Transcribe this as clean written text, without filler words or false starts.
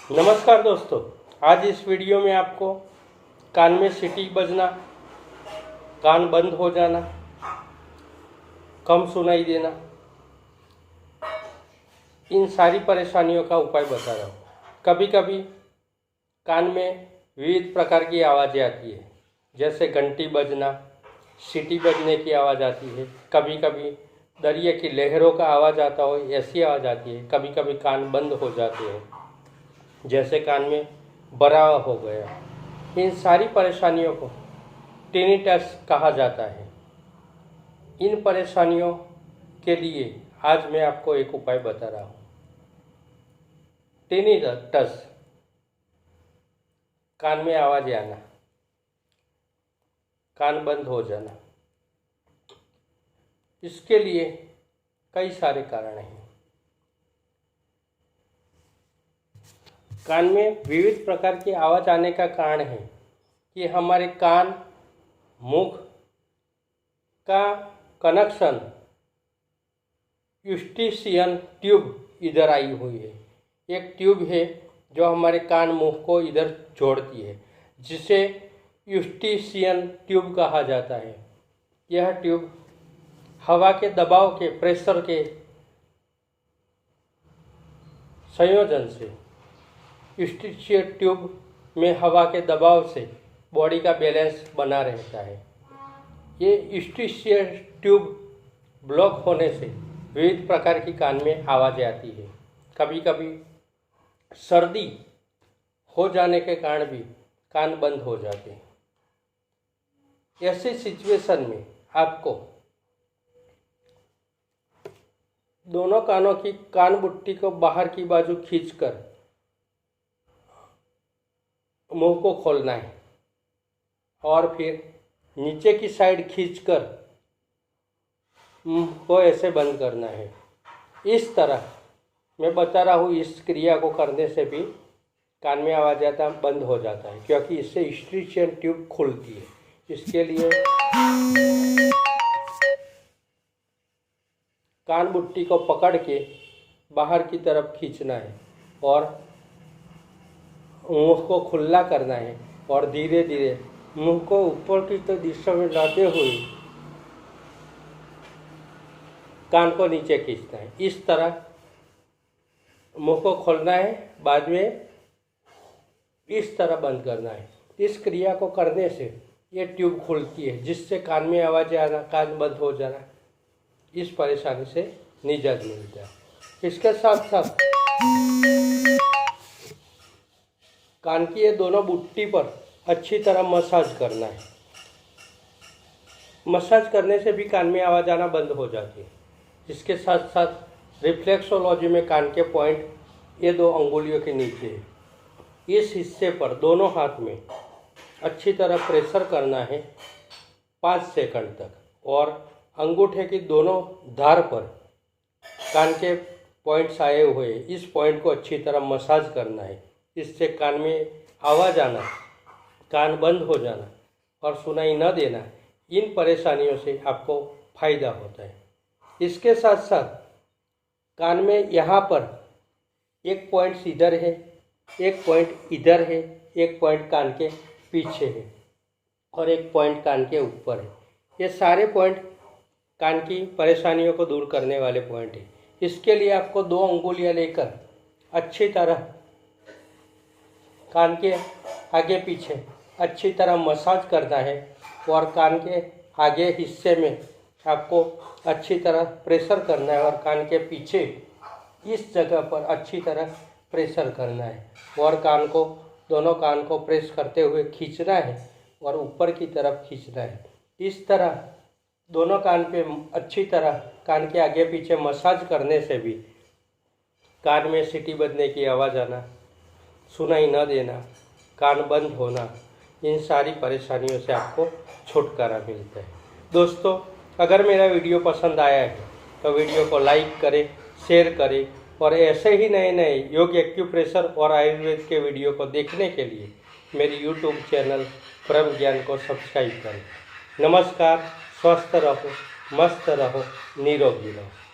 नमस्कार दोस्तों, आज इस वीडियो में आपको कान में सीटी बजना, कान बंद हो जाना, कम सुनाई देना, इन सारी परेशानियों का उपाय बता रहा हूँ। कभी कभी कान में विविध प्रकार की आवाज़ें आती है, जैसे घंटी बजना, सीटी बजने की आवाज़ आती है। कभी कभी दरिया की लहरों का आवाज़ आता हो, ऐसी आवाज़ आती है। कभी कभी कान बंद हो जाते हैं, जैसे कान में बराव हो गया। इन सारी परेशानियों को टिनिटस कहा जाता है। इन परेशानियों के लिए आज मैं आपको एक उपाय बता रहा हूँ। टिनिटस, कान में आवाज़ आना, कान बंद हो जाना, इसके लिए कई सारे कारण हैं। कान में विविध प्रकार की आवाज़ आने का कारण है कि हमारे कान मुख का कनेक्शन यूस्टिशियन ट्यूब इधर आई हुई है। एक ट्यूब है जो हमारे कान मुख को इधर जोड़ती है, जिसे यूस्टिशियन ट्यूब कहा जाता है। यह ट्यूब हवा के दबाव के प्रेशर के संयोजन से, यूस्टिशियन ट्यूब में हवा के दबाव से बॉडी का बैलेंस बना रहता है। ये यूस्टिशियन ट्यूब ब्लॉक होने से विविध प्रकार की कान में आवाज़ें आती है। कभी कभी सर्दी हो जाने के कारण भी कान बंद हो जाते हैं। ऐसी सिचुएशन में आपको दोनों कानों की कान बुट्टी को बाहर की बाजू खींचकर मुंह को खोलना है और फिर नीचे की साइड खींचकर मुंह को ऐसे बंद करना है। इस तरह मैं बता रहा हूँ, इस क्रिया को करने से भी कान में आवाज़ आता बंद हो जाता है, क्योंकि इससे यूस्टिशियन ट्यूब खुलती है। इसके लिए कान बुट्टी को पकड़ के बाहर की तरफ खींचना है और मुंह को खुला करना है और धीरे धीरे मुंह को ऊपर की दिशा में लाते हुए कान को नीचे खींचना है। इस तरह मुंह को खोलना है, बाद में इस तरह बंद करना है। इस क्रिया को करने से ये ट्यूब खुलती है, जिससे कान में आवाज़ आना, कान बंद हो जाना, इस परेशानी से निजात मिलता है। इसके साथ साथ कान की ये दोनों बुट्टी पर अच्छी तरह मसाज करना है। मसाज करने से भी कान में आवाज़ आना बंद हो जाती है। इसके साथ साथ रिफ्लेक्सोलॉजी में कान के पॉइंट ये दो अंगुलियों के नीचे है, इस हिस्से पर दोनों हाथ में अच्छी तरह प्रेशर करना है 5 सेकंड तक, और अंगूठे की दोनों धार पर कान के पॉइंट्स आए हुए, इस पॉइंट को अच्छी तरह मसाज करना है। इससे कान में आवाज़ आना, कान बंद हो जाना और सुनाई न देना, इन परेशानियों से आपको फ़ायदा होता है। इसके साथ साथ कान में यहाँ पर एक पॉइंट इधर है, एक पॉइंट इधर है, एक पॉइंट कान के पीछे है और एक पॉइंट कान के ऊपर है। ये सारे पॉइंट कान की परेशानियों को दूर करने वाले पॉइंट है। इसके लिए आपको 2 अंगुलियां लेकर अच्छी तरह कान के आगे पीछे अच्छी तरह मसाज करना है और कान के आगे हिस्से में आपको अच्छी तरह प्रेशर करना है और कान के पीछे इस जगह पर अच्छी तरह प्रेशर करना है और कान को, दोनों कान को प्रेस करते हुए खींचना है और ऊपर की तरफ खींचना है। इस तरह दोनों कान पे अच्छी तरह कान के आगे पीछे मसाज करने से भी कान में सीटी बजने की आवाज़ आना, सुनाई न देना, कान बंद होना, इन सारी परेशानियों से आपको छुटकारा मिलता है। दोस्तों, अगर मेरा वीडियो पसंद आया है तो वीडियो को लाइक करें, शेयर करें और ऐसे ही नए नए योग, एक्यूप्रेशर और आयुर्वेद के वीडियो को देखने के लिए मेरी यूट्यूब चैनल ब्रह्म ज्ञान को सब्सक्राइब करें। नमस्कार, स्वस्थ रहो, मस्त रहो, निरोगी रहो।